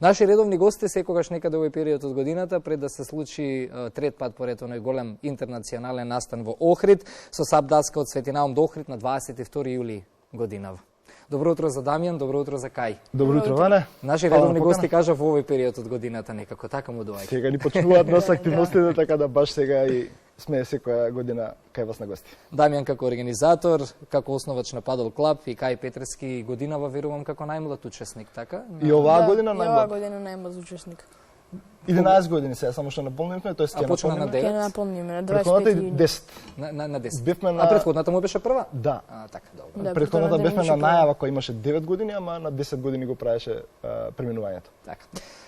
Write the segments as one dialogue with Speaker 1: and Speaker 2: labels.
Speaker 1: Наши редовни гости секогаш некаде овој период од годината, пред да се случи трет пат поред оној голем интернационален настан во Охрид, со САП даска од Светинаум до Охрид на 22 јули годинава. Добро утро за Дамјан, добро утро за Кај.
Speaker 2: Добро утро, Ване.
Speaker 1: Наши редовни гости кажа во овој период од годината некако, така му доаѓа.
Speaker 2: Сега ни почнуваат нас активностите, така да баш сега и сме секоја година кај вас на гости.
Speaker 1: Дамјан како организатор, како основач на Падл клуб и Кај Петрески годинава верувам како најмлад учесник, така?
Speaker 2: И оваа година најмлад.
Speaker 3: И оваа година најмлад учесник.
Speaker 2: 11 години сега, само што наполнивме, тоест
Speaker 1: ќе
Speaker 2: почна
Speaker 1: на 9.
Speaker 3: Ќе наполниме на 25
Speaker 2: Претходната и
Speaker 3: години.
Speaker 2: 10.
Speaker 1: На 10.
Speaker 2: Бевме на...
Speaker 1: А претходната му беше прва?
Speaker 2: Да.
Speaker 1: Така, добро.
Speaker 3: Да,
Speaker 2: Претходната бевме на
Speaker 3: имаше
Speaker 2: најава која имаше 9 години, ама на 10 години го правеше преминувањето.
Speaker 1: Така.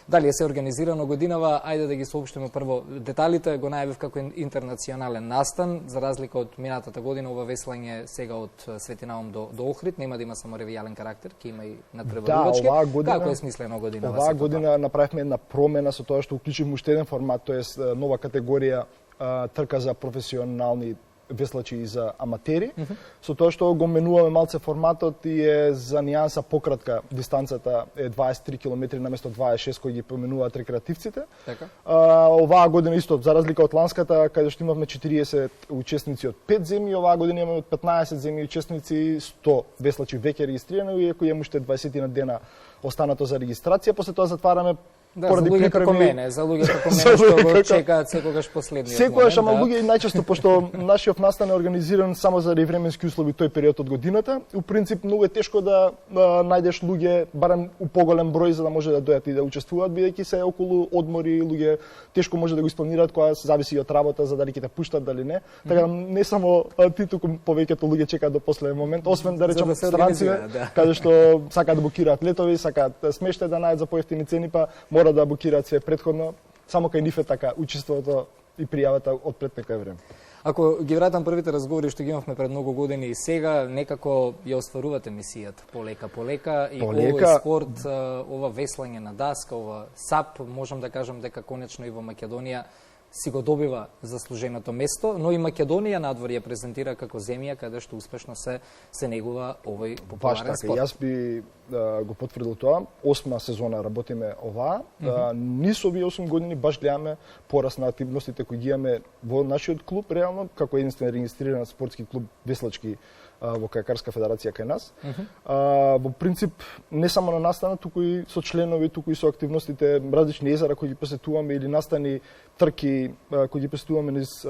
Speaker 1: Дали е се организирано годинава, ајде да ги соопштиме прво деталите. Го најавив како интернационален настан, за разлика од минатата година, ова веслање сега од Светинаум до Охрид нема да има само ревијален карактер, ќе има и надпреварувачки.
Speaker 2: Да, оваа година,
Speaker 1: како е смислено годинава?
Speaker 2: Оваа година направивме една промена со тоа што уклучивме уште еден формат, тоест нова категорија трка за професионални веслачи и за аматери, со тоа што го менуваме малце форматот и е за нијанса пократка, дистанцата е 23 км наместо 26 кои ги поменуваат рекреативците.
Speaker 1: Така.
Speaker 2: Оваа година исто, за разлика од ланската, каде што имавме 40 учесници од 5 земји, оваа година имаме од 15 земји учесници, 100 веслачи веќе регистрирани, иако имаме уште 20 на дена останато за регистрација, после тоа затвараме.
Speaker 1: Да, за луѓе како мене, за луѓе како мене што го чекаат секогаш последниот момент.
Speaker 2: Секогаш, ама луѓе и најчесто, пошто нашиот настан е организиран само заради временски услови тој период од годината, у принцип многу е тешко да најдеш луѓе, барем у поголем број, за да може да дојдат и да учествуваат, бидејќи се околу одмори, луѓе тешко може да го испланираат, кога се зависи од работа, за дали ќе те пуштат, дали не. Така не само ти, туку повеќето луѓе чекаат до последен момент, освен да речам странци, каде што сакаат да букираат летови, сакаат смештај да најдат за поевтини цени, па мора да букираат се претходно, само кај нив е така учеството и пријавата од пред некој време.
Speaker 1: Ако ги вратам првите разговори што ги имавме пред многу години и сега, некако ја остварувате мисијата полека и овој спорт, ова веслање на даска, ова САП, можам да кажам дека конечно и во Македонија си го добива заслуженото место, но и Македонија надвор ја презентира како земја каде што успешно се негува овој популарен спорт.
Speaker 2: Јас би го потврдил тоа. 8 сезона работиме оваа. Низ овие 8 години баш гледаме пораст на активностите кои ги имаме во нашиот клуб, реално, како единствен регистриран спортски клуб веслачки во Кајакарска федерација кај нас. Во принцип, не само на настана, туку и со членови, туку и со активностите, различни езера кои ги посетуваме или настани трки кои ги посетуваме низ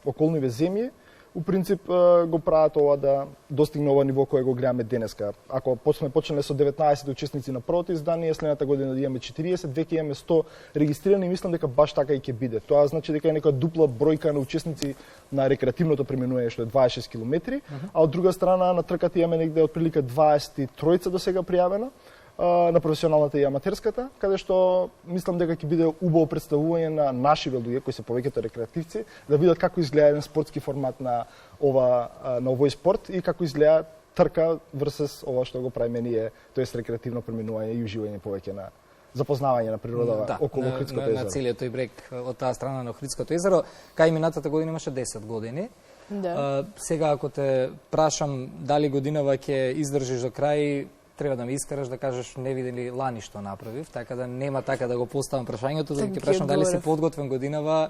Speaker 2: околниве земји, у принцип го прават ова да достигне ова ниво кое го гледаме денеска. Ако сме почнале со 19 учесници на првото издание, следната година да имаме 40, веќе имаме 100 регистрирани, мислам дека баш така и ќе биде. Тоа значи дека е некоја дупла бројка на учесници на рекреативното преминување, што е 26 км, а од друга страна на трката имаме негде отприлика 23 до сега пријавена на професионалната и аматерската, каде што мислам дека ќе биде убаво представување на наши луѓе кои се повеќето рекреативци, да видат како изгледа еден спортски формат на овој спорт и како изгледа трка versus ова што го правиме ние, тоест рекреативно преминување и уживање повеќе на запознавање на природата околу Охридското езеро.
Speaker 1: На целиот тој брег од таа страна на Охридското езеро, кај минатата година имаше 10 години.
Speaker 3: Да.
Speaker 1: Сега ако те прашам дали годинава ќе издржиш до крај, треба да ме искараш да кажеш не видели лани што направив, така да нема така да го поставам прашањето, да ќе прашам дали си подготвен годинава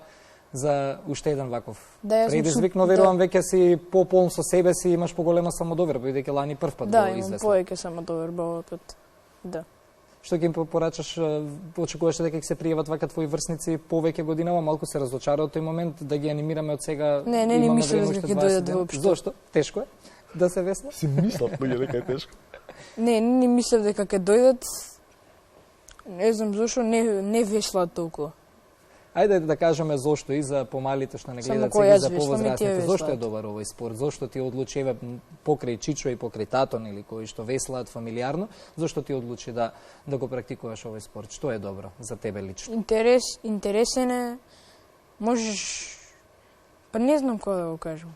Speaker 1: за уште еден ваков предизвик, но верувам веќе си пополн со себе си, имаш поголема самодоверба, бидејќи лани прв пат го извесна.
Speaker 3: Да, имам повеќе самодоверба овој пат. Да.
Speaker 1: Што ќе им порачаш, очекуваш дека ќе се пријават вака твои врсници повеќе годинава, малку се разочара од тој момент да ги анимираме од сега.
Speaker 3: Не мислам дека ќе дојдат воопшто.
Speaker 1: Зошто? Тешко е да се весна?
Speaker 2: Си мислам дека е тешко.
Speaker 3: Не мислев дека ќе дојдат. Не знам зошто не веслаат толку.
Speaker 1: Ајде да кажеме зошто и за помалите што не гледат сега за повозрастните. Зошто е добар овој спорт? Зошто ти одлучи покрај Чичо и покрај Татон или кои што веслаат фамилиарно, зошто ти одлучи да го практикуваш овој спорт? Што е добро за тебе лично?
Speaker 3: Интересен е. Можеш па не знам кој да го кажам.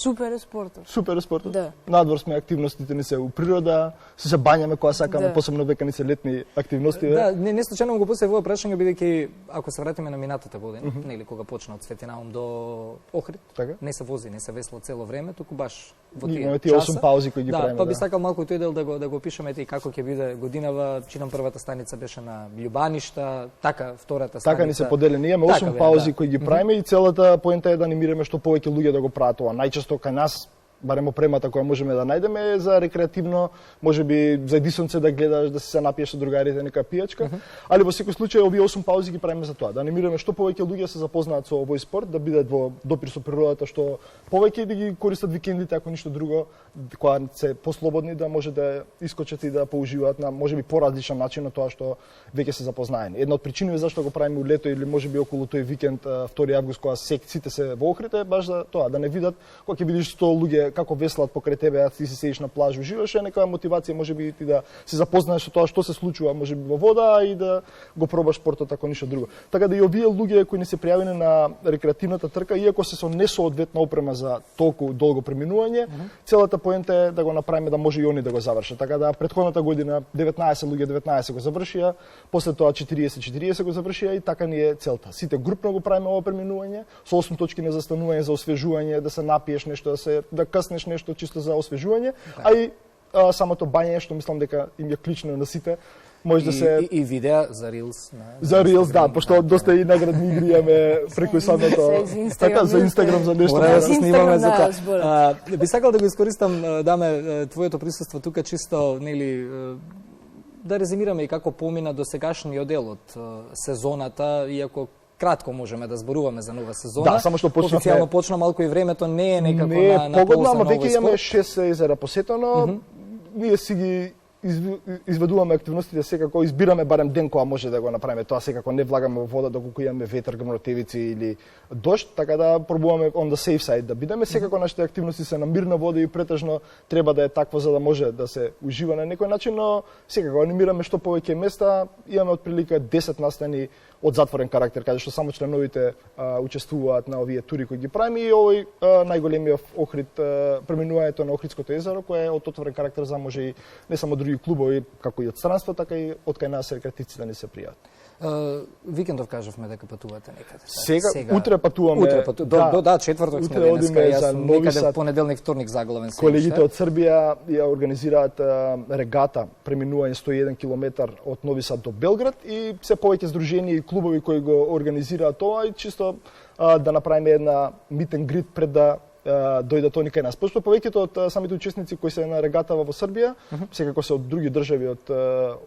Speaker 3: Супер е спортот.
Speaker 2: Супер е спортот.
Speaker 3: Да.
Speaker 2: Надвор сме, активностите ни се у природа, се бањаме кога сакаме, посебно дека ни се летни активности.
Speaker 1: Да, не случајно го поставив овој прашање бидејќи ако се вратиме на минатата година, нели кога почна од Светинаум до Охрид,
Speaker 2: така?
Speaker 1: Не се вози, не се весла цело време, туку баш во тие
Speaker 2: имаме тие 8 паузи кои ги правиме.
Speaker 1: Па би сакал малку тој дел да го опишеме и како ќе биде годинава. Чинам првата станица беше на Љубаништа, така втората станица.
Speaker 2: Така ни се поделени, имаме 8 паузи кои ги правиме и целата поента е да анимираме што повеќе луѓе да го прават ова. Најчесто кај нас барем опремата која можеме да најдеме е за рекреативно, можеби за дисонце да гледаш, да се напиеш со другарите нека пијачка, али во секој случај овие 8 паузи ги правиме за тоа, да анимираме што повеќе луѓе се запознаат со овој спорт, да бидат во допир со природата, што повеќе да ги користат викендите ако ништо друго, кога се послободни да може да искочат и да поуживаат на можеби поразличен начин од тоа што веќе се запознаени. Една од причините зашто го правиме у лето или можеби околу тој викенд 2 август кога сите се во Охрид е баш за тоа, да не видат кога ќе видиш 100 луѓе како веслат покрај тебе, а ти си седиш на плажа, уживаш, е некоја мотивација можеби ти да се запознаеш со тоа што се случува можеби во вода и да го пробаш спортот ако ништо друго. Така да и овие луѓе кои не се пријавени на рекреативната трка, иако се со несоодветна опрема за толку долго преминување, целата поента е да го направиме да може и они да го завршат. Така да претходната година 19 луѓе 19 го завршија, после тоа 40 го завршија и така ни е целта. Сите групно го правиме ова преминување со 8 точки на застанување за освежување, да се напиеш нешто, да каснеш нешто чисто за освежување, а и самото бање што мислам дека им е клучно на сите. Може да се
Speaker 1: и видеа за Reels,
Speaker 2: за Reels, да, пошто доста и наградни игри имаме преку самото така за Инстаграм за нешто.
Speaker 1: Мора да се снимаме за тоа. Би сакал да го искористам даме твоето присуство тука чисто нели да резимираме и како помина до сегашниот дел од сезоната, иако кратко можеме да зборуваме за нова сезона.
Speaker 2: Да, само што почнавме.
Speaker 1: Официјално почна малку и времето не е некако на
Speaker 2: погодно, ама веќе имаме 6 езера посетено. Ние си ги изведуваме активностите секако, избираме барем ден кога може да го направиме тоа, секако не влагаме во вода доколку имаме ветер, грмотевици или дожд, така да пробуваме on the safe side да бидеме. Секако нашите активности се на мирна вода и претежно треба да е такво за да може да се ужива на некој начин, но секако анимираме што повеќе места, имаме отприлика 10 настани од затворен карактер, каде што само членовите учествуваат на овие тури кои ги правиме и овој најголемиот Охрид, преминувањето на Охридското езеро, кое е од отворен карактер за може и не само други клубови, како и од странство, така и од кај нас рекреативците да не се пријават.
Speaker 1: Викендов кажавме дека патувате некаде.
Speaker 2: Сега утре патуваме.
Speaker 1: Да, четврток сме денеска, јас некаде понеделник, вторник заглавен се.
Speaker 2: Колегите од Србија ја организираат регата, преминување 101 километар од Нови Сад до Белград и се повеќе здружени и клубови кои го организираат тоа и чисто да направиме една meet and greet пред да дојдат они кај нас. Пошто повеќето од самите учесници кои се на регатава во Србија, секако се од други држави од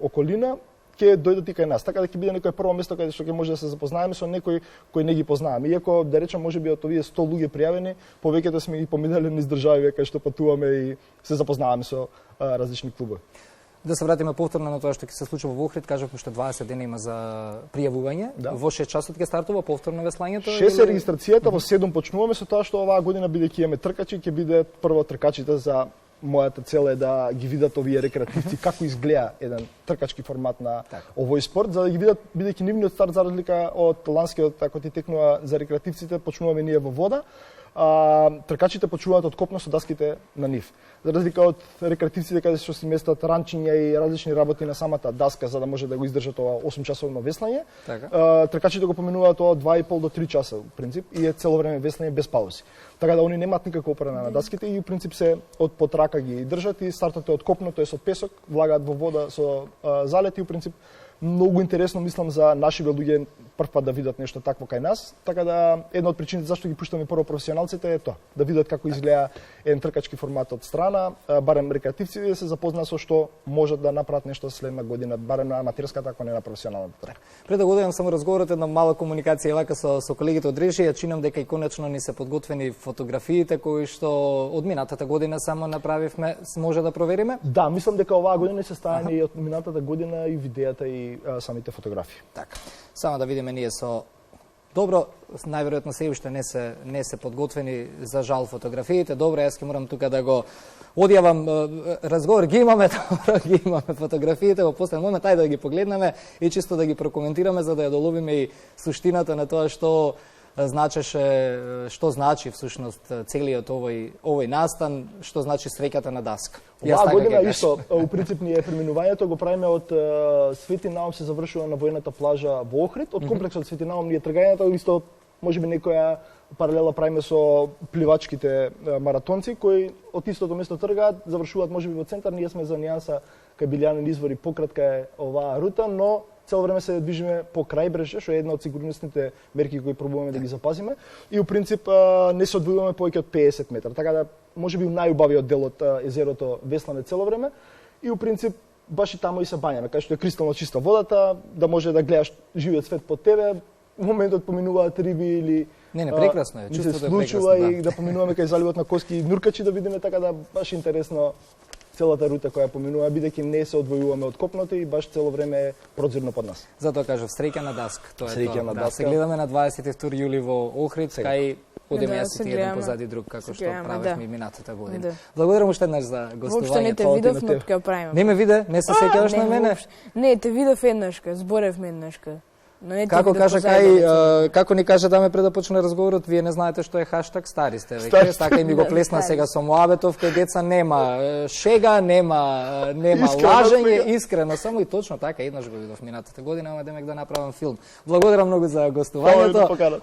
Speaker 2: околина, ќе дојдат и кај нас. Така да ќе биде некој прво место каде што ќе може да се запознаеме со некој кој не ги познаваме. Иако да речем можеби од овие 100 луѓе пријавени, повеќето сме ги поминали низ држави кај што патуваме и се запознаваме со различни клубови.
Speaker 1: Да се вратиме повторно на тоа што ќе се случува во Охрид, кажавме што 20 дена има за пријавување. Да. Во 6 часот ќе стартува повторно веслањето.
Speaker 2: 6 е регистрацијата, во 7 почнуваме со тоа што оваа година бидејќи имаме тркачи, ќе биде прво тркачите за мојата цел е да ги видат овие рекреативци како изгледа еден тркачки формат на овој спорт, за да ги видат бидејќи нивниот старт за разлика од ланскиот, ако ти текнува за рекреативците, почнуваме ние во вода. Тркачите почуваат од копно со даските на нив. За разлика од рекреативците каде што си местат ранчиња и различни работи на самата даска за да може да го издржат ова 8 часовно веслање, тркачите го поминуваат ова 2,5 до 3 часа во принцип и е цело време веслање без паузи. Така да они немаат никаква опрена на даските и во принцип се од потрака ги држат и стартот е од копно, тоа е од песок, влагаат во вода со залети и во принцип многу интересно мислам за нашите луѓе првпат да видат нешто такво кај нас, така да една од причините зашто ги пуштаме прво професионалците е тоа, да видат како изгледа еден тркачки формат од страна, барем рекреативци да се запознаат со што можат да направат нешто следна година, барем на аматерската, ако не на професионалната трка.
Speaker 1: Пред да го одам само разговорот една мала комуникација вака со колегите од режија, чинам дека и конечно ни се подготвени фотографиите кои што од минатата година само направивме, може да провериме?
Speaker 2: Да, мислам дека оваа година се ставени и од минатата година и видеата и самите фотографии.
Speaker 1: Така. Само да видиме ние со добро, најверојатно се уште не се подготвени за жал фотографиите. Добро, јас ќе морам тука да го одјавам разговор, ги имаме фотографиите во последен момент, ајде да ги погледнеме и чисто да ги прокоментираме за да ја доловиме и суштината на тоа што значеше, што значи всушност целиот овој настан, што значи среќата на даска.
Speaker 2: Оваа година исто, у принцип ние преминувањето го правиме од Свети Наум се завршува на војната плажа во Охрид, од комплексот Свети Наум ние тргањето исто можеби некоја паралела правиме со пливачките маратонци кои од истото место тргаат, завршуваат можеби во центар, ние сме за нијанса кај Билјанин извори, пократка е оваа рута, но цело време се движиме по крајбрежје, што е една од сигурносните мерки кои пробуваме да ги запазиме и у принцип не се одвојуваме повеќе од 50 метра, така да можеби у најубавиот дел од езерото весламе цело време и у принцип баш и таму и се бањаме, кај што е кристално чиста водата, да може да гледаш живиот свет под тебе, во моментот поминуваат риби или
Speaker 1: Не, прекрасно е, чувството е прекрасно,
Speaker 2: да. И да поминуваме кај заливот на Коски и нуркачи да видиме, така да баш интересно целата рута која поминува, бидејќи не се одвојуваме од копното и баш цело време е прозирно под нас.
Speaker 1: Затоа кажав, среќа на даск, тоа е
Speaker 2: среќа
Speaker 1: тоа.
Speaker 2: На
Speaker 1: да,
Speaker 2: даска.
Speaker 1: се гледаме на 22 јули во Охрид, кај одиме јас и ти еден позади друг, како што правевме минатата година. Да. Благодарам уште еднаш за гостувањето.
Speaker 3: Воопшто не те видов, но ќе правиме.
Speaker 1: Не ме виде, не се сеќаваш на мене?
Speaker 3: Не, те видов еднашка, зборевме еднашка.
Speaker 1: Како кажа како ни кажа Даме пред да почне разговорот, вие не знаете што е хаштаг, стари сте веќе, така и ми го плесна сега со Моабетов, кај деца нема шега, нема лажење, искрено, само и точно така еднаш го видов минатата година, ама демек да направам филм. Благодарам многу за гостувањето.